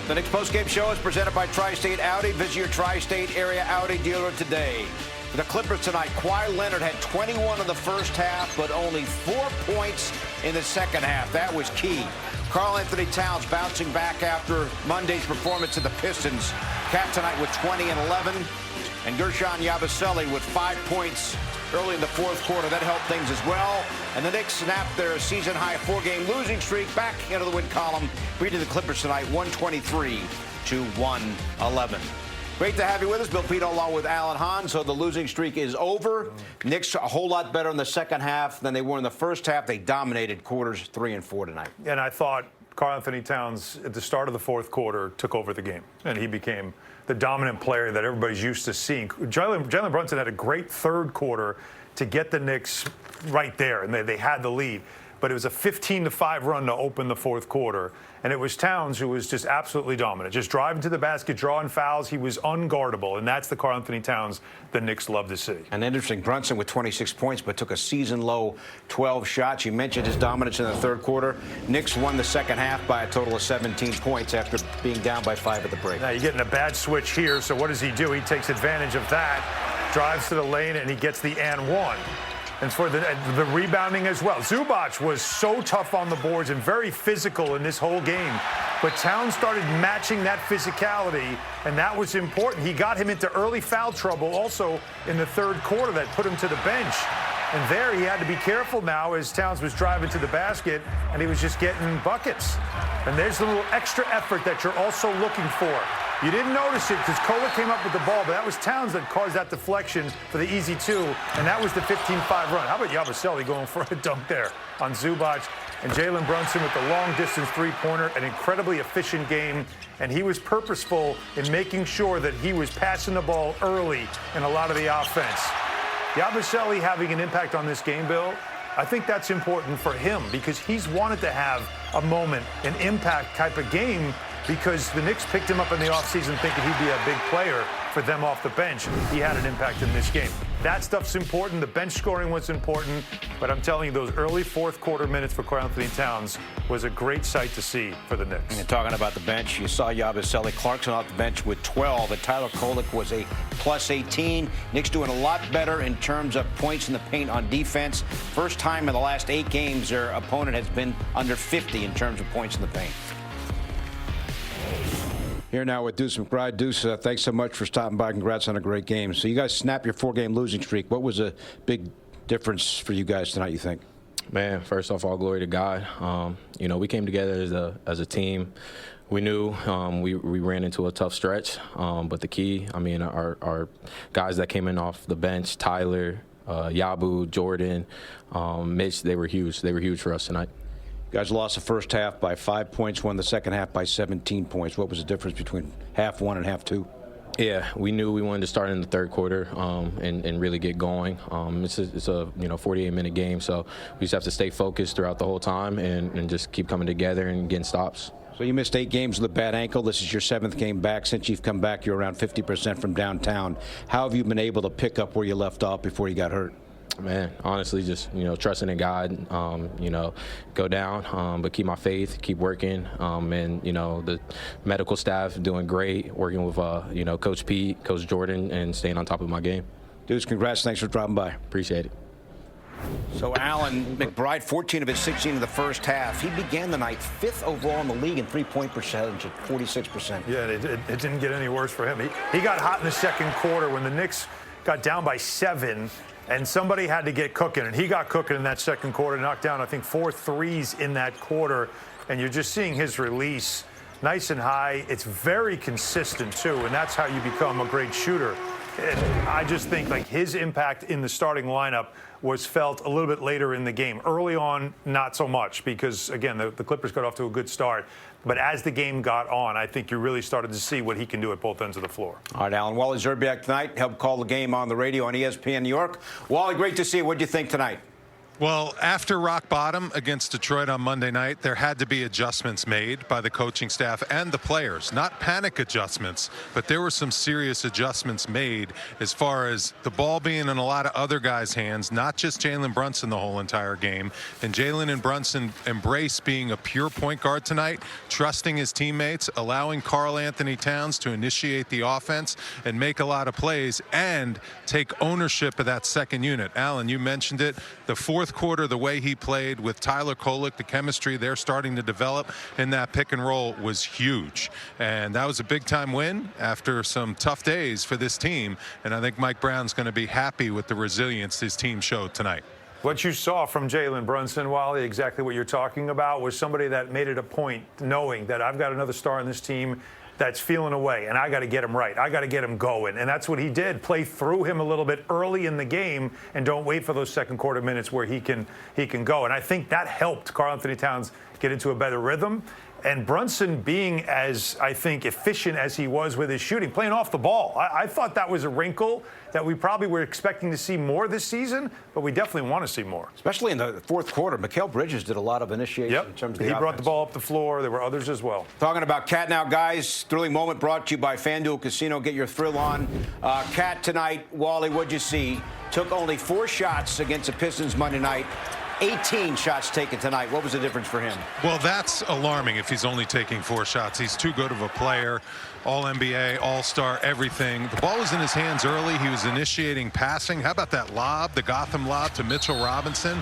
The Knicks postgame show is presented by Tri-State Audi. Visit your Tri-State area Audi dealer today. For the Clippers tonight, Kawhi Leonard had 21 in the first half, but only 4 points in the second half. That was key. Karl-Anthony Towns bouncing back after Monday's performance of the Pistons. Cat tonight with 20 and 11. And Guerschon Yabusele with 5 points early in the fourth quarter. That helped things as well. And the Knicks snapped their season-high 4-game losing streak back into the win column, beating the Clippers tonight 123-111. Great to have you with us. Bill Pidto along with Alan Hahn. So the losing streak is over. Knicks a whole lot better in the second half than they were in the first half. They dominated quarters 3 and 4 tonight. And I thought Karl-Anthony Towns at the start of the fourth quarter took over the game, and he became the dominant player that everybody's used to seeing. Jalen Brunson had a great third quarter to get the Knicks right there, and they had the lead. But it was a 15-5 run to open the fourth quarter. And it was Towns who was just absolutely dominant, just driving to the basket, drawing fouls. He was unguardable, and that's the Karl-Anthony Towns the Knicks love to see. And interesting, Brunson with 26 points, but took a season-low 12 shots. You mentioned his dominance in the third quarter. Knicks won the second half by a total of 17 points after being down by 5 at the break. Now, you're getting a bad switch here, so what does he do? He takes advantage of that, drives to the lane, and he gets the and one. And for the rebounding as well. Zubac was so tough on the boards and very physical in this whole game. But Towns started matching that physicality, and that was important. He got him into early foul trouble also in the third quarter that put him to the bench. And there he had to be careful now as Towns was driving to the basket, and he was just getting buckets. And there's a little extra effort that you're also looking for. You didn't notice it because Kohler came up with the ball, but that was Towns that caused that deflection for the easy two, and that was the 15-5 run. How about Yabusele going for a dunk there on Zubac? And Jalen Brunson with the long-distance three-pointer, an incredibly efficient game, and he was purposeful in making sure that he was passing the ball early in a lot of the offense. Yabusele having an impact on this game, Bill, I think that's important for him because he's wanted to have a moment, an impact type of game, because the Knicks picked him up in the offseason thinking he'd be a big player for them off the bench. He had an impact in this game. That stuff's important. The bench scoring was important. But I'm telling you, those early fourth quarter minutes for Karl-Anthony Towns was a great sight to see for the Knicks. And talking about the bench, you saw Yabusele Clarkson off the bench with 12, and Tyler Kolek was a plus 18. Knicks doing a lot better in terms of points in the paint on defense. First time in the last 8 games their opponent has been under 50 in terms of points in the paint. Here now with Deuce McBride. Deuce, thanks so much for stopping by. Congrats on a great game. So you guys snapped your 4-game losing streak. What was a big difference for you guys tonight, you think? Man, first off, all glory to God. We came together as a team. We knew we ran into a tough stretch, but the key, our guys that came in off the bench, Tyler, Yabu, Jordan, Mitch, they were huge. They were huge for us tonight. You guys lost the first half by 5 points, won the second half by 17 points. What was the difference between half one and half two? Yeah, we knew we wanted to start in the third quarter and really get going. It's a 48-minute game, so we just have to stay focused throughout the whole time and just keep coming together and getting stops. So you missed 8 games with a bad ankle. This is your 7th game back. Since you've come back, you're around 50% from downtown. How have you been able to pick up where you left off before you got hurt? Man, honestly, just, trusting in God, go down, but keep my faith, keep working, and, the medical staff doing great, working with, Coach Pete, Coach Jordan, and staying on top of my game. Dudes, congrats. Thanks for dropping by. Appreciate it. So Alan McBride, 14 of his 16 in the first half. He began the night 5th overall in the league in three-point percentage at 46%. Yeah, it didn't get any worse for him. He got hot in the second quarter when the Knicks got down by 7. And somebody had to get cooking, and he got cooking in that second quarter, knocked down, I think, 4 threes in that quarter. And you're just seeing his release nice and high. It's very consistent, too, and that's how you become a great shooter. And I just think, his impact in the starting lineup was felt a little bit later in the game. Early on, not so much, because, again, the Clippers got off to a good start. But as the game got on, I think you really started to see what he can do at both ends of the floor. All right, Alan. Wally Szczerbiak tonight helped call the game on the radio on ESPN New York. Wally, great to see you. What did you think tonight? Well, after rock bottom against Detroit on Monday night, there had to be adjustments made by the coaching staff and the players. Not panic adjustments, but there were some serious adjustments made as far as the ball being in a lot of other guys' hands, not just Jalen Brunson the whole entire game. And Jalen and Brunson embrace being a pure point guard tonight, trusting his teammates, allowing Karl Anthony Towns to initiate the offense and make a lot of plays and take ownership of that second unit. Alan, you mentioned it. The fourth quarter, the way he played with Tyler Kolek, the chemistry they're starting to develop in that pick and roll was huge. And that was a big time win after some tough days for this team. And I think Mike Brown's going to be happy with the resilience his team showed tonight. What you saw from Jalen Brunson, Wally, exactly what you're talking about, was somebody that made it a point knowing that I've got another star on this team that's feeling away, and I got to get him right. I got to get him going, and that's what he did. Play through him a little bit early in the game, and don't wait for those second quarter minutes where he can go. And I think that helped Karl Anthony Towns get into a better rhythm. And Brunson being as, I think, efficient as he was with his shooting, playing off the ball. I thought that was a wrinkle that we probably were expecting to see more this season, but we definitely want to see more. Especially in the fourth quarter. Mikal Bridges did a lot of initiation in terms of the He brought offense. the ball up the floor. There were others as well. Talking about Cat now, guys. Thrilling moment brought to you by FanDuel Casino. Get your thrill on. Cat tonight, Wally, what'd you see? Took only 4 shots against the Pistons Monday night. 18 shots taken tonight. What was the difference for him? Well, that's alarming if he's only taking 4 shots. He's too good of a player. All-NBA, All-Star, everything. The ball was in his hands early. He was initiating passing. How about that lob, the Gotham lob to Mitchell Robinson?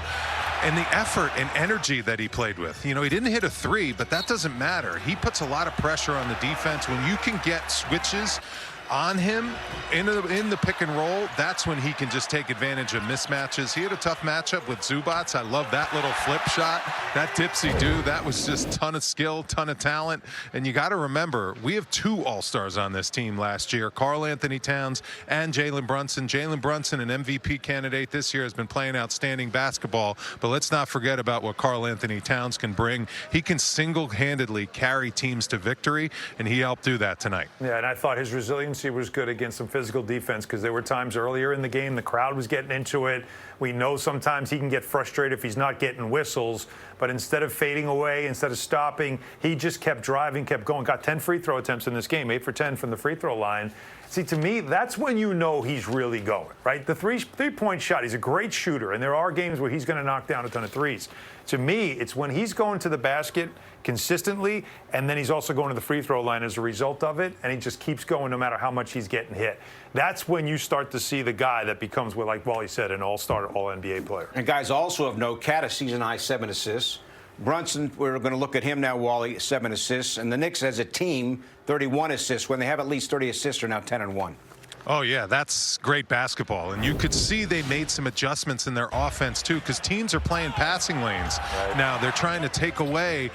And the effort and energy that he played with. You know, he didn't hit a 3, but that doesn't matter. He puts a lot of pressure on the defense. When you can get switches on him in the pick and roll, that's when he can just take advantage of mismatches. He had a tough matchup with Zubac. I love that little flip shot, that dipsy-do. That was just ton of skill, ton of talent. And you got to remember, we have 2 All-Stars on this team last year, Karl Anthony Towns and Jalen Brunson. Jalen Brunson, an MVP candidate this year, has been playing outstanding basketball. But let's not forget about what Karl Anthony Towns can bring. He can single-handedly carry teams to victory, and he helped do that tonight. Yeah, and I thought his resiliency was good against some physical defense, because there were times earlier in the game the crowd was getting into it. We know sometimes he can get frustrated if he's not getting whistles, but instead of fading away, instead of stopping, he just kept driving, kept going. Got 10 free throw attempts in this game, 8 for 10 from the free throw line. See, to me, that's when you know he's really going, right? The three-point shot, he's a great shooter, and there are games where he's going to knock down a ton of threes. To me, it's when he's going to the basket consistently, and then he's also going to the free throw line as a result of it, and he just keeps going no matter how much he's getting hit. That's when you start to see the guy that becomes, well, like Wally said, an all-star, all-NBA player. And guys, also of note, Cat a season-high 7 assists. Brunson, we're going to look at him now, Wally, 7 assists. And the Knicks as a team, 31 assists. When they have at least 30 assists, are now 10-1. Oh, yeah, that's great basketball. And you could see they made some adjustments in their offense, too, because teams are playing passing lanes. Right. Now, they're trying to take away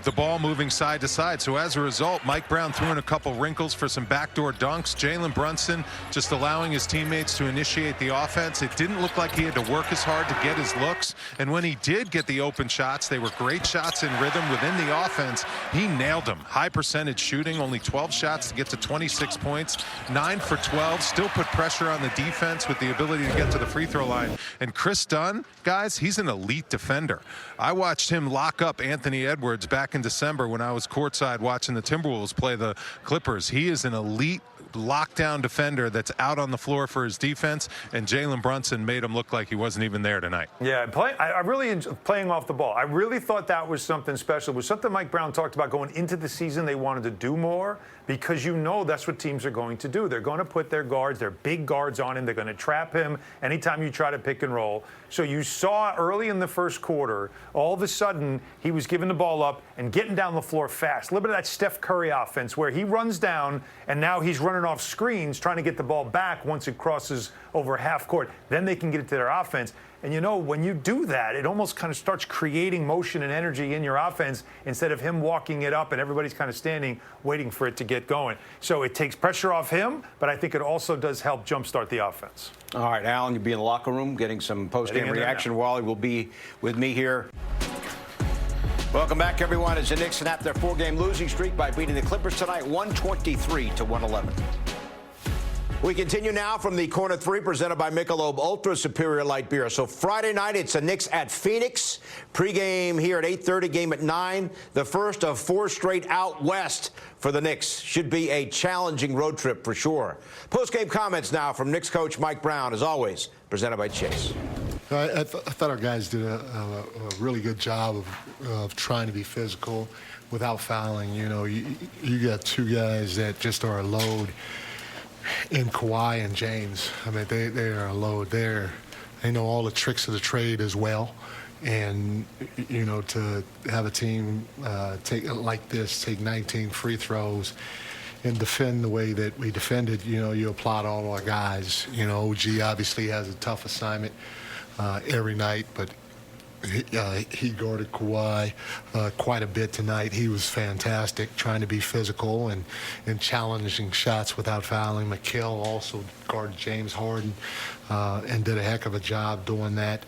the ball moving side to side. So as a result, Mike Brown threw in a couple wrinkles for some backdoor dunks. Jalen Brunson just allowing his teammates to initiate the offense. It didn't look like he had to work as hard to get his looks. And when he did get the open shots, they were great shots in rhythm within the offense. He nailed them. High percentage shooting, only 12 shots to get to 26 points, 9 for 12. Still put pressure on the defense with the ability to get to the free throw line. And Chris Dunn, guys, he's an elite defender. I watched him lock up Anthony Edwards back in December when I was courtside watching the Timberwolves play the Clippers. He is an elite lockdown defender that's out on the floor for his defense, and Jalen Brunson made him look like he wasn't even there tonight. Yeah, I really enjoyed playing off the ball. I really thought that was something special. It was something Mike Brown talked about going into the season. They wanted to do more, because you know that's what teams are going to do. They're going to put their guards, their big guards on him. They're going to trap him anytime you try to pick and roll. So you saw early in the first quarter, all of a sudden, he was giving the ball up and getting down the floor fast. A little bit of that Steph Curry offense where he runs down and now he's running off screens trying to get the ball back once it crosses over half court. Then they can get it to their offense. And, you know, when you do that, it almost kind of starts creating motion and energy in your offense instead of him walking it up and everybody's kind of standing waiting for it to get going. So it takes pressure off him, but I think it also does help jumpstart the offense. All right, Alan, you'll be in the locker room getting some post-game reaction. Wally will be with me here. Welcome back, everyone, as the Knicks snap their 4-game losing streak by beating the Clippers tonight, 123-111. We continue now from the Corner 3 presented by Michelob Ultra Superior Light Beer. So Friday night, it's the Knicks at Phoenix. Pre-game here at 8:30, game at 9. The first of 4 straight out west for the Knicks. Should be a challenging road trip for sure. Post-game comments now from Knicks coach Mike Brown, as always, presented by Chase. I thought our guys did a really good job of trying to be physical without fouling. You know, you got 2 guys that just are a load in Kawhi and James. I mean, they are a load there. They know all the tricks of the trade as well. And, you know, to have a team take 19 free throws and defend the way that we defended, you know, you applaud all our guys. You know, OG obviously has a tough assignment every night, but he guarded Kawhi quite a bit tonight. He was fantastic, trying to be physical and challenging shots without fouling. McHale also guarded James Harden and did a heck of a job doing that.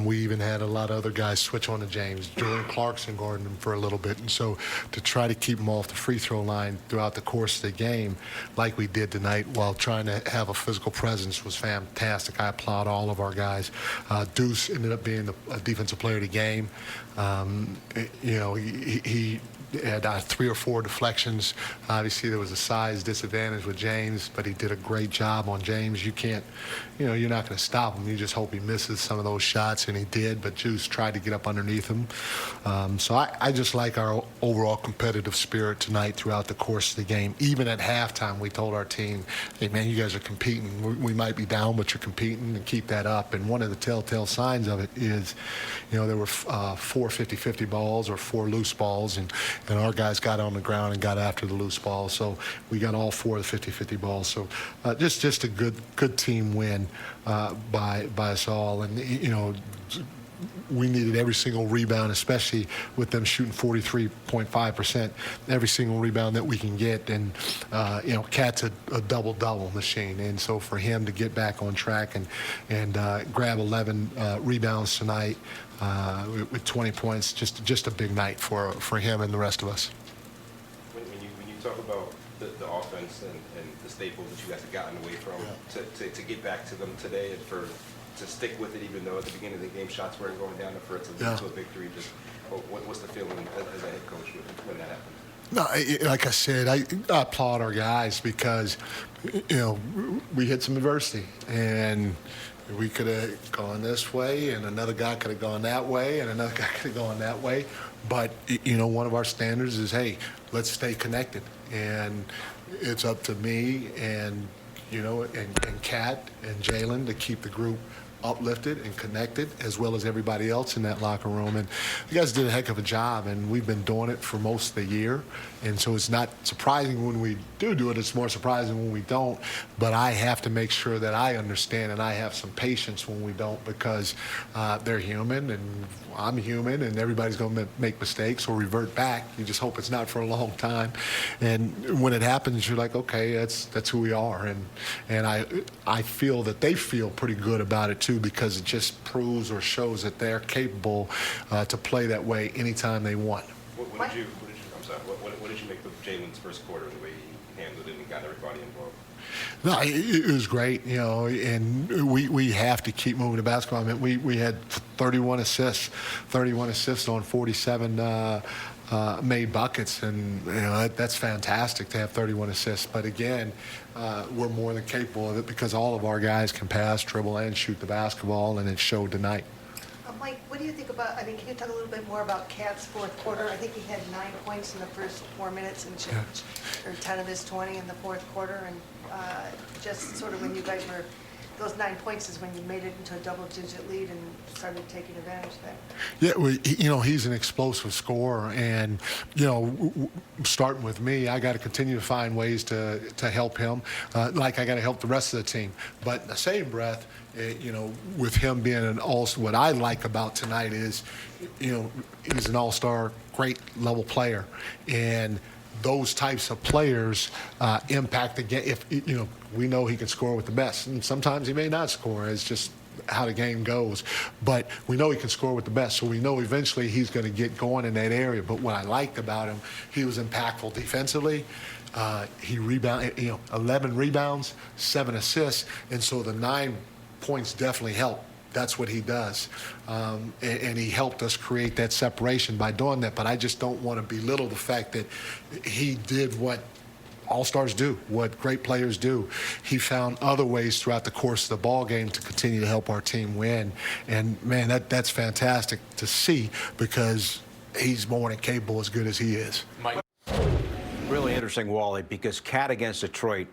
We even had a lot of other guys switch on to James. Jordan Clarkson guarded him for a little bit. And so to try to keep him off the free throw line throughout the course of the game, like we did tonight, while trying to have a physical presence, was fantastic. I applaud all of our guys. Deuce ended up being the defensive player of the game. You know, he had 3 or 4 deflections. Obviously, there was a size disadvantage with James, but he did a great job on James. You can't, you know, you're not going to stop him. You just hope he misses some of those shots, and he did, but Juice tried to get up underneath him. So I just like our overall competitive spirit tonight throughout the course of the game. Even at halftime, we told our team, hey, man, you guys are competing. We might be down, but you're competing, and keep that up. And one of the telltale signs of it is, you know, there were 4 50-50 balls or 4 loose balls, and our guys got on the ground and got after the loose balls. So we got all 4 of the 50-50 balls. So just a good team win by us all. And, you know, we needed every single rebound, especially with them shooting 43.5%, every single rebound that we can get. And, you know, Cat's a double-double machine. And so for him to get back on track and grab 11 rebounds tonight with 20 points, just a big night for him and the rest of us. When you talk about the offense and the staples that you guys have gotten away from, to get back to them today and to stick with it, even though at the beginning of the game shots weren't going down, for it to lead to a victory, just what's the feeling as a head coach when that happens? No, like I said, I applaud our guys because, you know, we hit some adversity, and we could have gone this way, and another guy could have gone that way, and another guy could have gone that way. But, you know, one of our standards is, hey, let's stay connected. And it's up to me and, you know, and Kat and Jalen to keep the group uplifted and connected, as well as everybody else in that locker room. And you guys did a heck of a job, and we've been doing it for most of the year. And so it's not surprising when we do it. It's more surprising when we don't. But I have to make sure that I understand and I have some patience when we don't, because they're human and I'm human, and everybody's going to make mistakes or revert back. You just hope it's not for a long time. And when it happens, you're like, okay, that's who we are. And I feel that they feel pretty good about it too, because it just proves or shows that they're capable to play that way anytime they want. What did you make of Jalen's first quarter, the way he handled it and got everybody involved? No, it was great, you know, and we have to keep moving the basketball. I mean, we had 31 assists on 47 made buckets, and, you know, that's fantastic to have 31 assists. But again, we're more than capable of it because all of our guys can pass, dribble, and shoot the basketball, and it showed tonight. Mike, what do you think about, can you talk a little bit more about Cat's fourth quarter? I think he had 9 points in the first 4 minutes and change, or 10 of his 20 in the fourth quarter, and just sort of when you guys were, those 9 points is when you made it into a double-digit lead and started taking advantage of that. Yeah, you know, he's an explosive scorer, and, you know, starting with me, I got to continue to find ways to help him, like I got to help the rest of the team. But in the same breath, you know, with him being an all-star, what I like about tonight is, you know, he's an all-star, great level player, and those types of players impact the game. If, you know, we know he can score with the best, and sometimes he may not score. It's just how the game goes. But we know he can score with the best, so we know eventually he's going to get going in that area. But what I liked about him, he was impactful defensively. He rebounded, 11 rebounds, 7 assists, and so the 9 points definitely helped. That's what he does. And he helped us create that separation by doing that. But I just don't want to belittle the fact that he did what all-stars do, what great players do. He found other ways throughout the course of the ball game to continue to help our team win. And, man, that's fantastic to see because he's more than capable as good as he is. Really interesting, Wally, because Cat against Detroit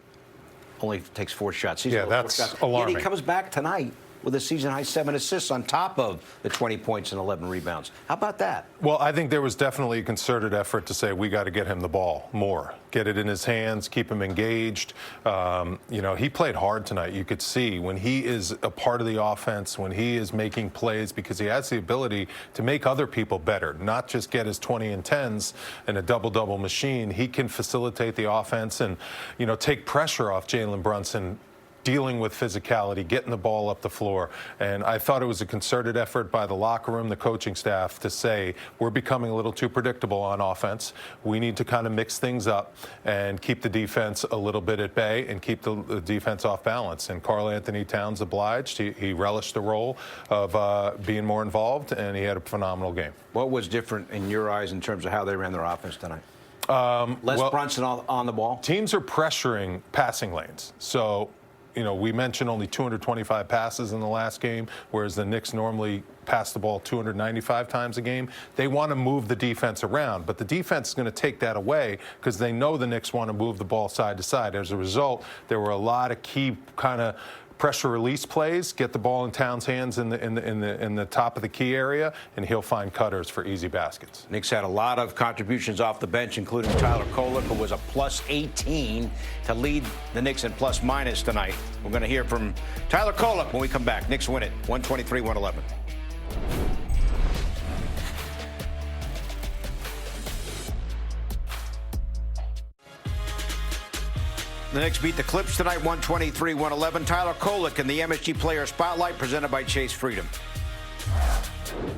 only takes 4 shots. Yeah, that's alarming. Yet he comes back tonight with a season-high 7 assists on top of the 20 points and 11 rebounds. How about that? Well, I think there was definitely a concerted effort to say we got to get him the ball more, get it in his hands, keep him engaged. He played hard tonight. You could see when he is a part of the offense, when he is making plays, because he has the ability to make other people better, not just get his 20 and 10s in a double-double machine. He can facilitate the offense and, take pressure off Jalen Brunson, dealing with physicality, getting the ball up the floor. And I thought it was a concerted effort by the locker room, the coaching staff, to say we're becoming a little too predictable on offense. We need to kind of mix things up and keep the defense a little bit at bay and keep the defense off balance. And Karl Anthony Towns obliged. He relished the role of being more involved, and he had a phenomenal game. What was different in your eyes in terms of how they ran their offense tonight? Less Brunson on the ball? Teams are pressuring passing lanes. So, we mentioned only 225 passes in the last game, whereas the Knicks normally pass the ball 295 times a game. They want to move the defense around, but the defense is going to take that away because they know the Knicks want to move the ball side to side. As a result, there were a lot of key kind of pressure release plays, get the ball in Towns' hands in the top of the key area, and he'll find cutters for easy baskets. Knicks had a lot of contributions off the bench, including Tyler Kolek, who was a plus 18 to lead the Knicks in plus minus tonight. We're going to hear from Tyler Kolek when we come back. Knicks win it, 123-111. The Knicks beat the Clips tonight, 123-111. Tyler Kolek in the MSG Player Spotlight, presented by Chase Freedom.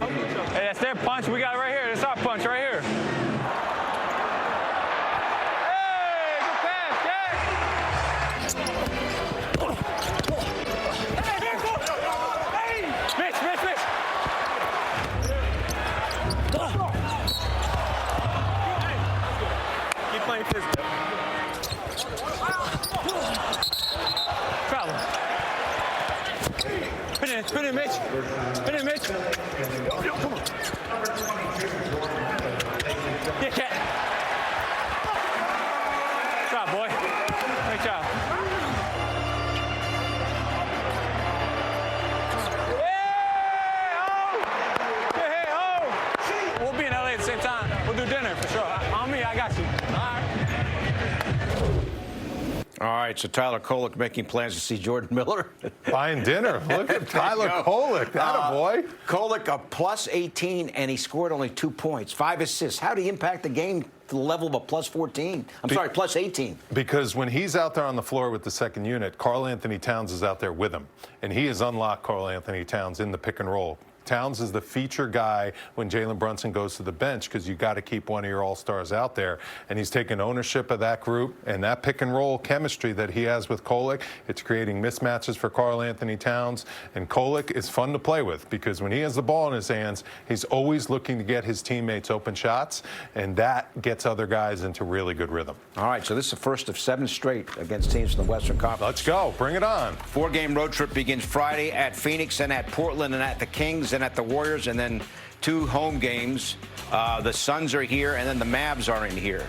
Hey, that's their punch. We got it right here. That's our punch right here. Hey, good pass, Jack. Hey, there goes. Hey, Mitch. Keep playing physical. Travel. Spin in, Mitch. Come on. Yeah, Cat. Good job, boy. Great job. Hey, oh. We'll be in LA at the same time. We'll do dinner for sure. On me, I got you. All right, so Tyler Kolek making plans to see Jordan Miller. Buying dinner. Look at Tyler Kolek. Attaboy. Kolek a plus 18, and he scored only 2 points, 5 assists. How did he impact the game to the level of a plus 14? Plus 18. Because when he's out there on the floor with the second unit, Karl Anthony Towns is out there with him. And he has unlocked Karl Anthony Towns in the pick and roll. Towns is the feature guy when Jalen Brunson goes to the bench because you got to keep one of your all-stars out there. And he's taken ownership of that group and that pick and roll chemistry that he has with Kolek. It's creating mismatches for Karl Anthony Towns. And Kolek is fun to play with because when he has the ball in his hands, he's always looking to get his teammates open shots. And that gets other guys into really good rhythm. All right, so this is the first of 7 straight against teams from the Western Conference. Let's go. Bring it on. 4-game road trip begins Friday at Phoenix and at Portland and at the Kings and at the Warriors, and then 2 home games. The Suns are here, and then the Mavs are in here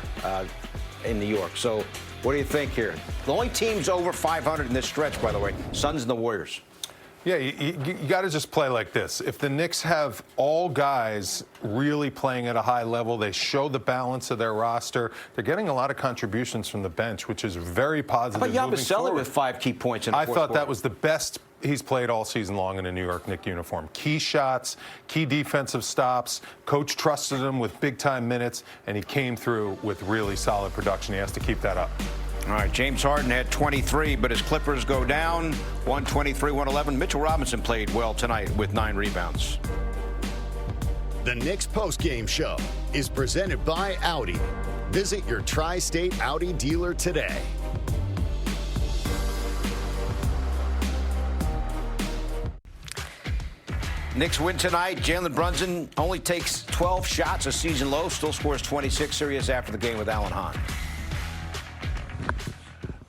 in New York. So what do you think here? The only teams over 500 in this stretch, by the way, Suns and the Warriors. Yeah, you got to just play like this. If the Knicks have all guys really playing at a high level, they show the balance of their roster. They're getting a lot of contributions from the bench, which is very positive. How about Yabusele with 5 key points in the fourth quarter? I thought that was the best he's played all season long in a New York Knicks uniform. Key shots, key defensive stops. Coach trusted him with big-time minutes, and he came through with really solid production. He has to keep that up. All right, James Harden had 23, but his Clippers go down 123-111. Mitchell Robinson played well tonight with 9 rebounds. The Knicks postgame show is presented by Audi. Visit your Tri-State Audi dealer today. Knicks win tonight. Jalen Brunson only takes 12 shots, a season low, still scores 26. Serious after the game with Alan Hahn.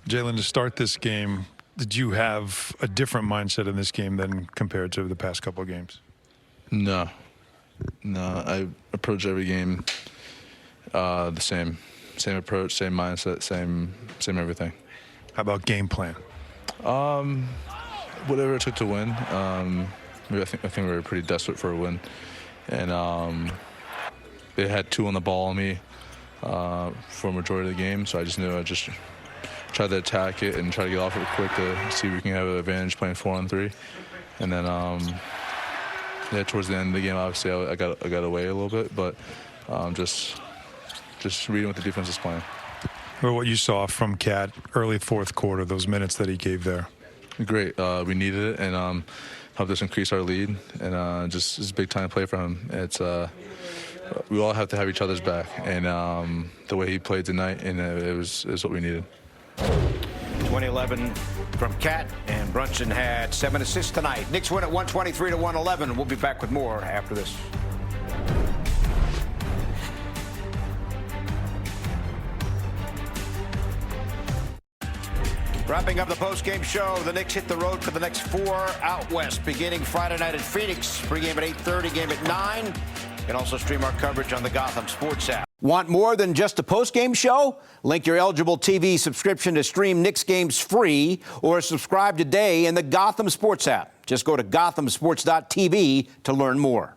Jalen, to start this game, did you have a different mindset in this game than compared to the past couple of games? No. I approach every game the same approach, same mindset, same everything. How about game plan? Whatever it took to win. I think we were pretty desperate for a win, and they had 2 on the ball on me for a majority of the game, so I just knew I'd just try to attack it and try to get off it quick to see if we can have an advantage playing 4-on-3. And then, towards the end of the game, obviously I got away a little bit, but just reading what the defense is playing. Well, what you saw from Cat early fourth quarter, those minutes that he gave there. Great. We needed it, and helped us increase our lead, and just it's a big time play for him. It's we all have to have each other's back, and the way he played tonight, and it was what we needed. 2011 from Cat, and Brunson had 7 assists tonight. Knicks win at 123-111. We'll be back with more after this. Wrapping up the postgame show, the Knicks hit the road for the next 4 out west, beginning Friday night at Phoenix. Pregame at 8:30, game at 9. You can also stream our coverage on the Gotham Sports App. Want more than just a postgame show? Link your eligible TV subscription to stream Knicks games free, or subscribe today in the Gotham Sports App. Just go to gothamsports.tv to learn more.